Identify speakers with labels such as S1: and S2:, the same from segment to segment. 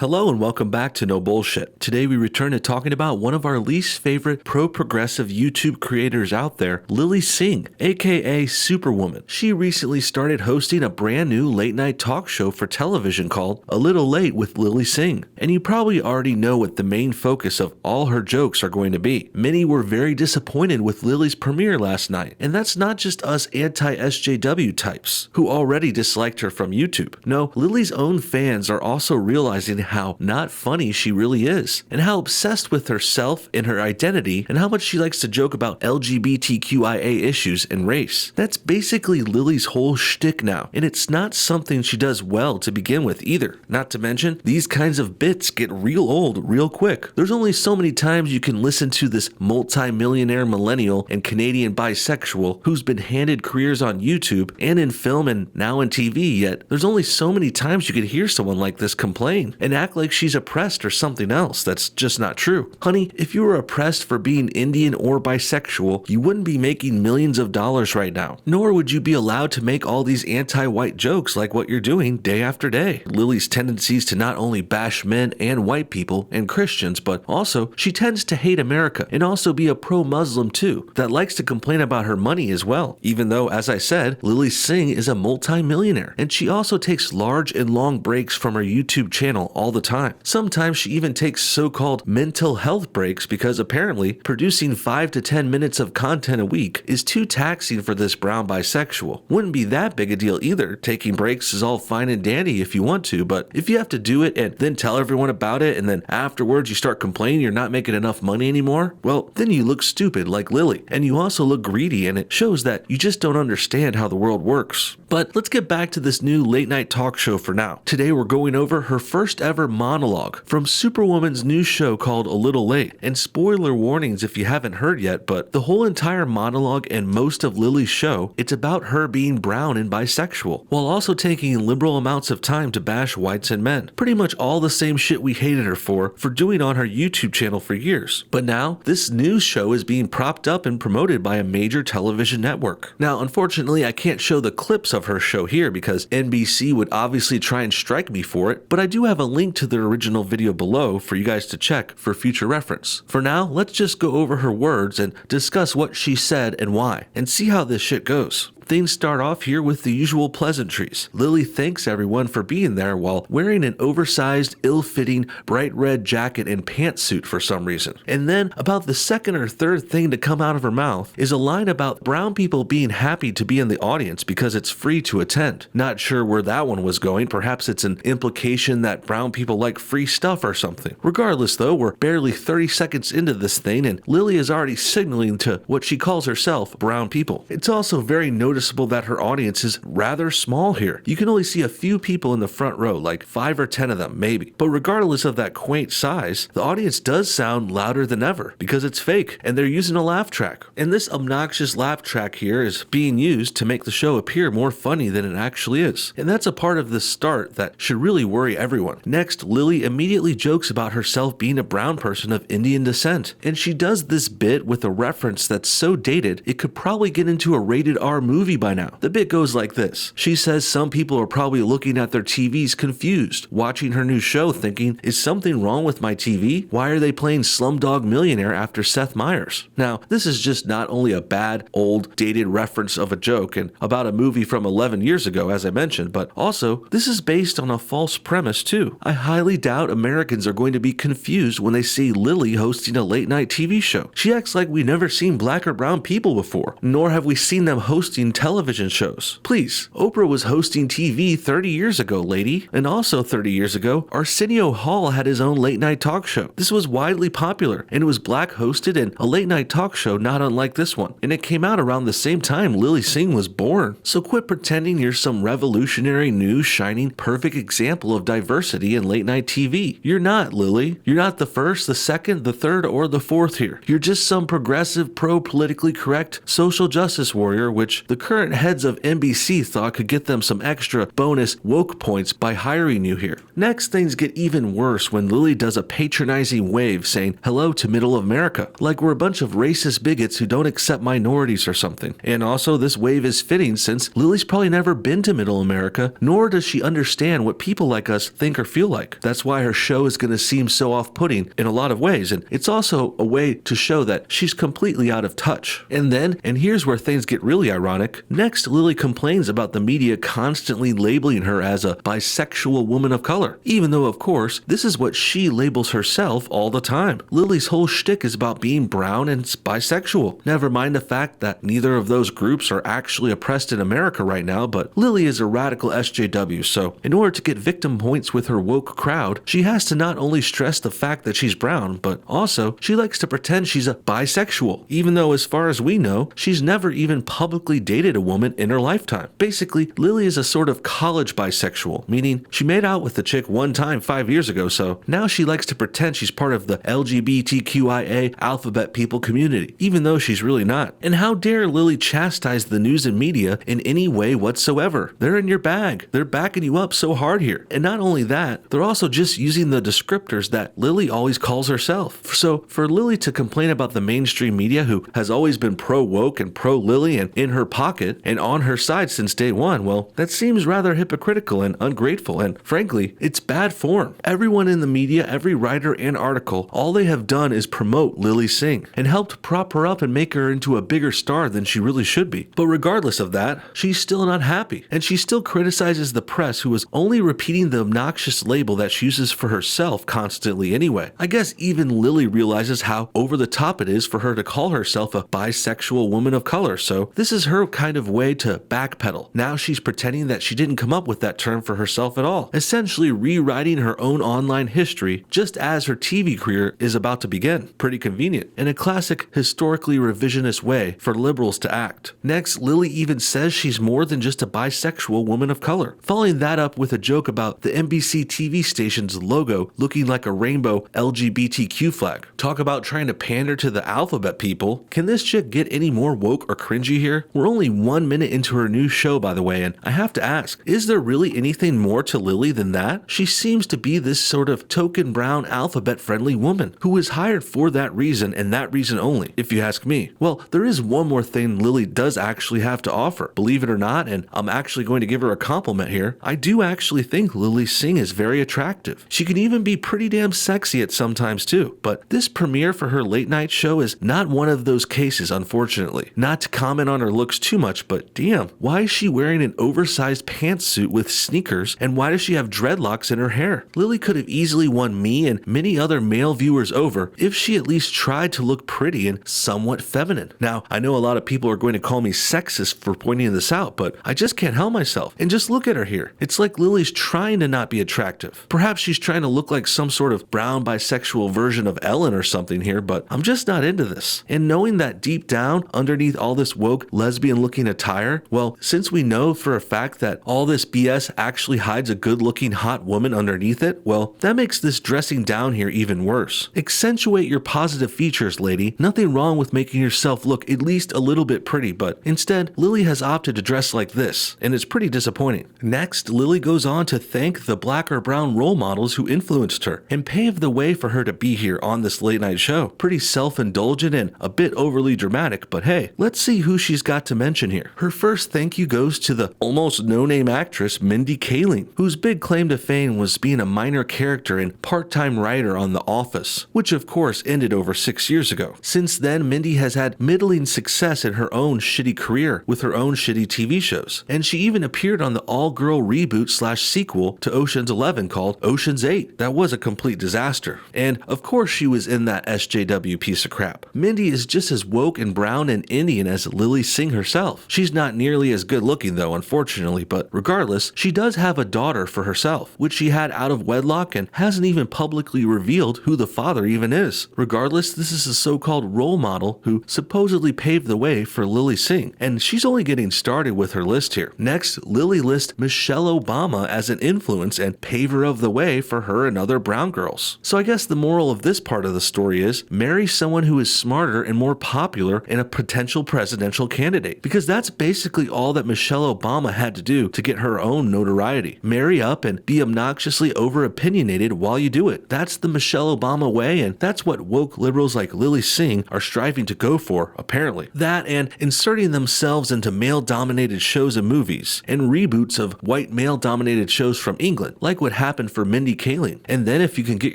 S1: Hello and welcome back to No Bullshit. Today we return to talking about one of our least favorite pro-progressive YouTube creators out there, Lilly Singh, aka Superwoman. She recently started hosting a brand new late night talk show for television called A Little Late with Lilly Singh. And you probably already know what the main focus of all her jokes are going to be. Many were very disappointed with Lilly's premiere last night. And that's not just us anti-SJW types who already disliked her from YouTube. No, Lilly's own fans are also realizing how not funny she really is, and how obsessed with herself and her identity, and how much she likes to joke about LGBTQIA issues and race. That's basically Lilly's whole shtick now, and it's not something she does well to begin with either. Not to mention, these kinds of bits get real old real quick. There's only so many times you can listen to this multi-millionaire millennial and Canadian bisexual who's been handed careers on YouTube and in film and now in TV, yet there's only so many times you could hear someone like this complain and act like she's oppressed or something else. That's just not true. Honey, if you were oppressed for being Indian or bisexual, you wouldn't be making millions of dollars right now. Nor would you be allowed to make all these anti-white jokes like what you're doing day after day. Lilly's tendencies to not only bash men and white people and Christians, but also she tends to hate America and also be a pro-Muslim too, that likes to complain about her money as well. Even though, as I said, Lilly Singh is a multi-millionaire, and she also takes large and long breaks from her YouTube channel all the time. Sometimes she even takes so-called mental health breaks because apparently producing 5 to 10 minutes of content a week is too taxing for this brown bisexual. Wouldn't be that big a deal either. Taking breaks is all fine and dandy if you want to, but if you have to do it and then tell everyone about it and then afterwards you start complaining you're not making enough money anymore, well, then you look stupid like Lilly, and you also look greedy, and it shows that you just don't understand how the world works. But let's get back to this new late night talk show for now. Today we're going over her first ever monologue from Superwoman's new show called A Little Late. And spoiler warnings if you haven't heard yet, but the whole entire monologue and most of Lilly's show, it's about her being brown and bisexual, while also taking liberal amounts of time to bash whites and men. Pretty much all the same shit we hated her for doing on her YouTube channel for years. But now, this new show is being propped up and promoted by a major television network. Now, unfortunately, I can't show the clips of her show here because NBC would obviously try and strike me for it, but I do have a link to the original video below for you guys to check for future reference. For now, let's just go over her words and discuss what she said and why, and see how this shit goes. Things start off here with the usual pleasantries. Lilly thanks everyone for being there while wearing an oversized, ill-fitting, bright red jacket and pantsuit for some reason. And then, about the second or third thing to come out of her mouth is a line about brown people being happy to be in the audience because it's free to attend. Not sure where that one was going. Perhaps it's an implication that brown people like free stuff or something. Regardless though, we're barely 30 seconds into this thing and Lilly is already signaling to what she calls herself brown people. It's also very noticeable that her audience is rather small here. You can only see a few people in the front row, like 5 or 10 of them maybe. But regardless of that quaint size, the audience does sound louder than ever because it's fake and they're using a laugh track. And this obnoxious laugh track here is being used to make the show appear more funny than it actually is. And that's a part of the start that should really worry everyone. Next, Lilly immediately jokes about herself being a brown person of Indian descent. And she does this bit with a reference that's so dated it could probably get into a rated R movie by now. The bit goes like this. She says some people are probably looking at their TVs confused, watching her new show thinking, is something wrong with my TV? Why are they playing Slumdog Millionaire after Seth Meyers? Now, this is just not only a bad, old, dated reference of a joke and about a movie from 11 years ago, as I mentioned, but also, this is based on a false premise too. I highly doubt Americans are going to be confused when they see Lilly hosting a late night TV show. She acts like we've never seen black or brown people before, nor have we seen them hosting television shows. Please, Oprah was hosting TV 30 years ago, lady. And also 30 years ago, Arsenio Hall had his own late night talk show. This was widely popular, and it was black hosted and a late night talk show not unlike this one. And it came out around the same time Lilly Singh was born. So quit pretending you're some revolutionary, new, shining, perfect example of diversity in late night TV. You're not, Lilly. You're not the first, the second, the third, or the fourth here. You're just some progressive, pro-politically correct social justice warrior, which the current heads of NBC thought could get them some extra bonus woke points by hiring you here. Next, things get even worse when Lilly does a patronizing wave saying hello to Middle America, like we're a bunch of racist bigots who don't accept minorities or something. And also, this wave is fitting since Lily's probably never been to Middle America, nor does she understand what people like us think or feel like. That's why her show is going to seem so off-putting in a lot of ways, and it's also a way to show that she's completely out of touch. And here's where things get really ironic, next Lilly complains about the media constantly labeling her as a bisexual woman of color, even though of course this is what she labels herself all the time. Lily's whole shtick is about being brown and bisexual. Never mind the fact that neither of those groups are actually oppressed in America right now, but Lilly is a radical SJW, so in order to get victim points with her woke crowd, she has to not only stress the fact that she's brown, but also she likes to pretend she's a bisexual, even though as far as we know, she's never even publicly dated a woman in her lifetime. Basically, Lilly is a sort of college bisexual, meaning she made out with a chick one time 5 years ago, so now she likes to pretend she's part of the LGBTQIA alphabet people community, even though she's really not. And how dare Lilly chastise the news and media in any way whatsoever? They're in your bag. They're backing you up so hard here. And not only that, they're also just using the descriptors that Lilly always calls herself. So for Lilly to complain about the mainstream media, who has always been pro-woke and pro-Lilly and in her pocket and on her side since day one, well, that seems rather hypocritical and ungrateful, and frankly, it's bad form. Everyone in the media, every writer and article, all they have done is promote Lilly Singh and helped prop her up and make her into a bigger star than she really should be. But regardless of that, she's still not happy, and she still criticizes the press, who is only repeating the obnoxious label that she uses for herself constantly anyway. I guess even Lilly realizes how over the top it is for her to call herself a bisexual woman of color, so this is her kind of way to backpedal. Now she's pretending that she didn't come up with that term for herself at all, essentially rewriting her own online history just as her TV career is about to begin. Pretty convenient, and a classic historically revisionist way for liberals to act. Next, Lilly even says she's more than just a bisexual woman of color, following that up with a joke about the NBC TV station's logo looking like a rainbow LGBTQ flag. Talk about trying to pander to the alphabet people. Can this chick get any more woke or cringy here? We're only 1 minute into her new show, by the way, and I have to ask, is there really anything more to Lilly than that? She seems to be this sort of token brown alphabet friendly woman who was hired for that reason and that reason only, if you ask me. Well, there is one more thing Lilly does actually have to offer. Believe it or not, and I'm actually going to give her a compliment here, I do actually think Lilly Singh is very attractive. She can even be pretty damn sexy at sometimes too, but this premiere for her late night show is not one of those cases, unfortunately. Not to comment on her looks too much, but damn, why is she wearing an oversized pantsuit with sneakers, and why does she have dreadlocks in her hair? Lilly could have easily won me and many other male viewers over if she at least tried to look pretty and somewhat feminine. Now, I know a lot of people are going to call me sexist for pointing this out, but I just can't help myself. And just look at her here. It's like Lily's trying to not be attractive. Perhaps she's trying to look like some sort of brown bisexual version of Ellen or something here, but I'm just not into this. And knowing that deep down, underneath all this woke lesbian looking attire, well, since we know for a fact that all this BS actually hides a good looking hot woman underneath it, well, that makes this dressing down here even worse. Accentuate your positive features, lady. Nothing wrong with making yourself look at least a little bit pretty, but instead, Lilly has opted to dress like this, and it's pretty disappointing. Next, Lilly goes on to thank the black or brown role models who influenced her and paved the way for her to be here on this late night show. Pretty self-indulgent and a bit overly dramatic, but hey, let's see who she's got to mention here. Her first thank you goes to the almost no-name actress Mindy Kaling, whose big claim to fame was being a minor character and part-time writer on The Office, which of course ended over 6 years ago. Since then, Mindy has had middling success in her own shitty career with her own shitty TV shows, and she even appeared on the all-girl reboot / sequel to Ocean's 11 called Ocean's 8. That was a complete disaster. And of course she was in that SJW piece of crap. Mindy is just as woke and brown and Indian as Lilly Singh herself. She's not nearly as good looking though, unfortunately, but regardless, she does have a daughter for herself, which she had out of wedlock and hasn't even publicly revealed who the father even is. Regardless, this is a so-called role model who supposedly paved the way for Lilly Singh, and she's only getting started with her list here. Next, Lilly lists Michelle Obama as an influence and paver of the way for her and other brown girls. So I guess the moral of this part of the story is marry someone who is smarter and more popular and a potential presidential candidate, because because that's basically all that Michelle Obama had to do to get her own notoriety. Marry up and be obnoxiously over-opinionated while you do it. That's the Michelle Obama way, and that's what woke liberals like Lilly Singh are striving to go for, apparently. That and inserting themselves into male-dominated shows and movies, and reboots of white male-dominated shows from England, like what happened for Mindy Kaling. And then if you can get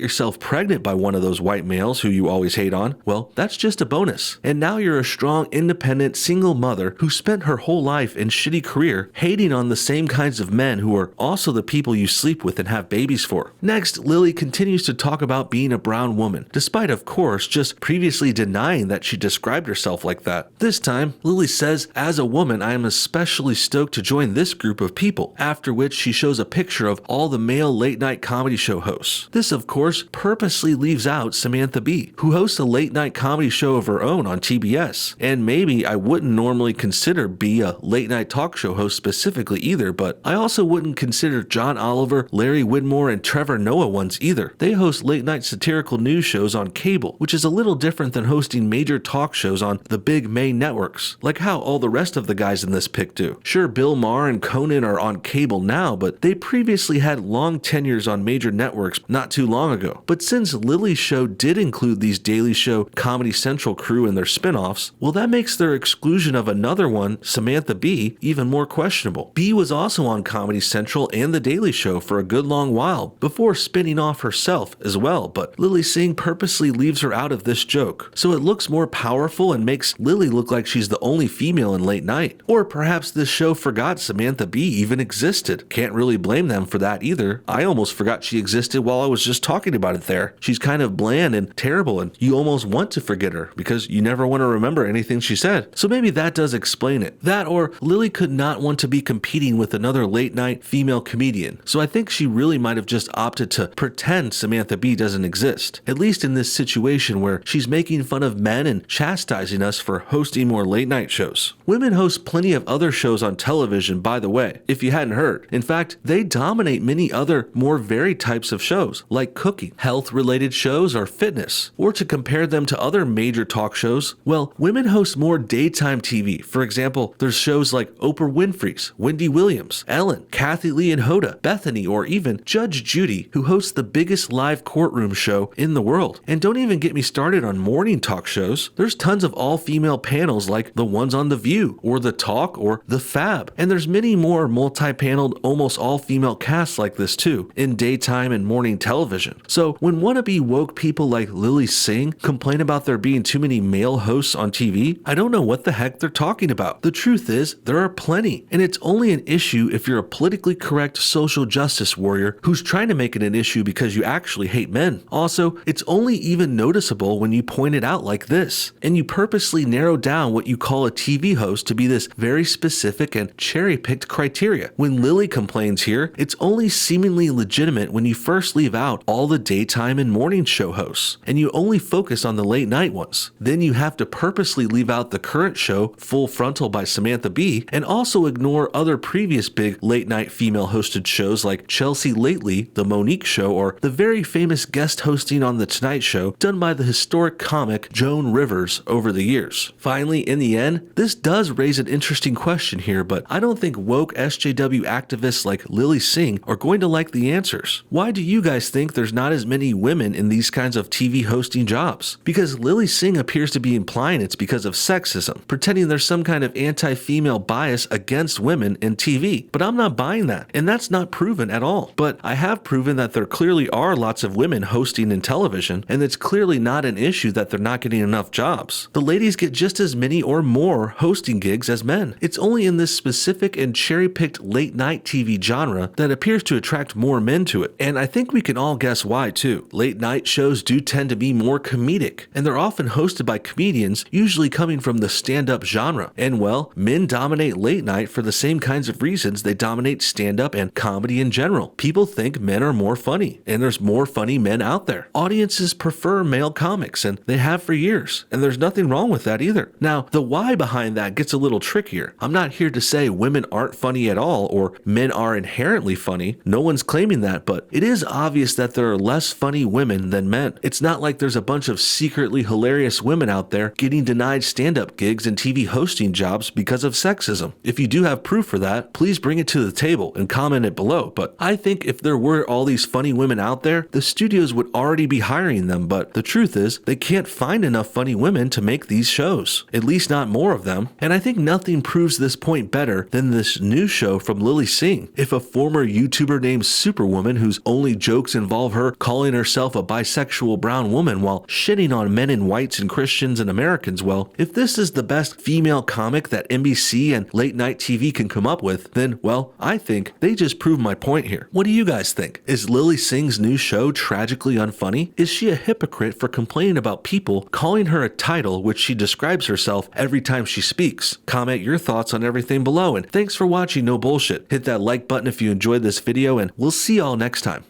S1: yourself pregnant by one of those white males who you always hate on, well, that's just a bonus. And now you're a strong, independent, single mother who spent her whole life and shitty career hating on the same kinds of men who are also the people you sleep with and have babies for. Next, Lilly continues to talk about being a brown woman, despite of course just previously denying that she described herself like that. This time, Lilly says, "As a woman, I am especially stoked to join this group of people," after which she shows a picture of all the male late-night comedy show hosts. This of course purposely leaves out Samantha Bee, who hosts a late-night comedy show of her own on TBS. And maybe I wouldn't normally consider Bee a late-night talk show host specifically either, but I also wouldn't consider John Oliver, Larry Widmore, and Trevor Noah ones either. They host late-night satirical news shows on cable, which is a little different than hosting major talk shows on the big main networks, like how all the rest of the guys in this pic do. Sure, Bill Maher and Conan are on cable now, but they previously had long tenures on major networks not too long ago. But since Lilly's show did include these Daily Show, Comedy Central crew and their spin-offs, well, that makes their exclusion of another one, Samantha Bee, even more questionable. Bee was also on Comedy Central and The Daily Show for a good long while, before spinning off herself as well, but Lilly Singh purposely leaves her out of this joke, so it looks more powerful and makes Lilly look like she's the only female in late night. Or perhaps this show forgot Samantha Bee even existed. Can't really blame them for that either. I almost forgot she existed while I was just talking about it there. She's kind of bland and terrible, and you almost want to forget her because you never want to remember anything she said. So maybe that does explain it. That, or Lilly could not want to be competing with another late night female comedian, so I think she really might have just opted to pretend Samantha Bee doesn't exist, at least in this situation where she's making fun of men and chastising us for hosting more late night shows. Women host plenty of other shows on television, by the way, if you hadn't heard. In fact, they dominate many other more varied types of shows, like cooking, health-related shows, or fitness. Or to compare them to other major talk shows, well, women host more daytime TV. For example, there's shows like Oprah Winfrey's, Wendy Williams, Ellen, Kathy Lee and Hoda, Bethany, or even Judge Judy, who hosts the biggest live courtroom show in the world. And don't even get me started on morning talk shows. There's tons of all-female panels like the ones on The View, or The Talk, or The Fab. And there's many more multi-paneled, almost all-female casts like this too, in daytime and morning television. So when wannabe woke people like Lilly Singh complain about there being too many male hosts on TV, I don't know what the heck they're talking about. The truth is, there are plenty, and it's only an issue if you're a politically correct social justice warrior who's trying to make it an issue because you actually hate men. Also, it's only even noticeable when you point it out like this, and you purposely narrow down what you call a TV host to be this very specific and cherry-picked criteria. When Lilly complains here, it's only seemingly legitimate when you first leave out all the daytime and morning show hosts, and you only focus on the late night ones. Then you have to purposely leave out the current show, Full Frontal by Samantha Bee, and also ignore other previous big late night female hosted shows like Chelsea Lately, The Monique Show, or the very famous guest hosting on The Tonight Show done by the historic comic Joan Rivers over the years. Finally, in the end, this does raise an interesting question here, but I don't think woke SJW activists like Lilly Singh are going to like the answers. Why do you guys think there's not as many women in these kinds of TV hosting jobs? Because Lilly Singh appears to be implying it's because of sexism, pretending there's some kind of anti-female bias against women in TV. But I'm not buying that, and that's not proven at all. But I have proven that there clearly are lots of women hosting in television, and it's clearly not an issue that they're not getting enough jobs. The ladies get just as many or more hosting gigs as men. It's only in this specific and cherry-picked late-night TV genre that appears to attract more men to it. And I think we can all guess why too. Late-night shows do tend to be more comedic, and they're often hosted by comedians, usually coming from the stand-up genre. And well, men dominate late night for the same kinds of reasons they dominate stand-up and comedy in general. People think men are more funny, and there's more funny men out there. Audiences prefer male comics, and they have for years, and there's nothing wrong with that either. Now, the why behind that gets a little trickier. I'm not here to say women aren't funny at all, or men are inherently funny. No one's claiming that, but it is obvious that there are less funny women than men. It's not like there's a bunch of secretly hilarious women out there getting denied stand-up gigs and TV hosting hosting jobs because of sexism. If you do have proof for that, please bring it to the table and comment it below. But I think if there were all these funny women out there, the studios would already be hiring them. But the truth is, they can't find enough funny women to make these shows, at least not more of them. And I think nothing proves this point better than this new show from Lilly Singh. If a former YouTuber named Superwoman, whose only jokes involve her calling herself a bisexual brown woman while shitting on men and whites and Christians and Americans, well, if this is the best female comic that NBC and late night TV can come up with, then, well, I think they just proved my point here. What do you guys think? Is Lilly Singh's new show tragically unfunny? Is she a hypocrite for complaining about people calling her a title which she describes herself every time she speaks? Comment your thoughts on everything below, and thanks for watching No Bullshit. Hit that like button if you enjoyed this video, and we'll see y'all next time.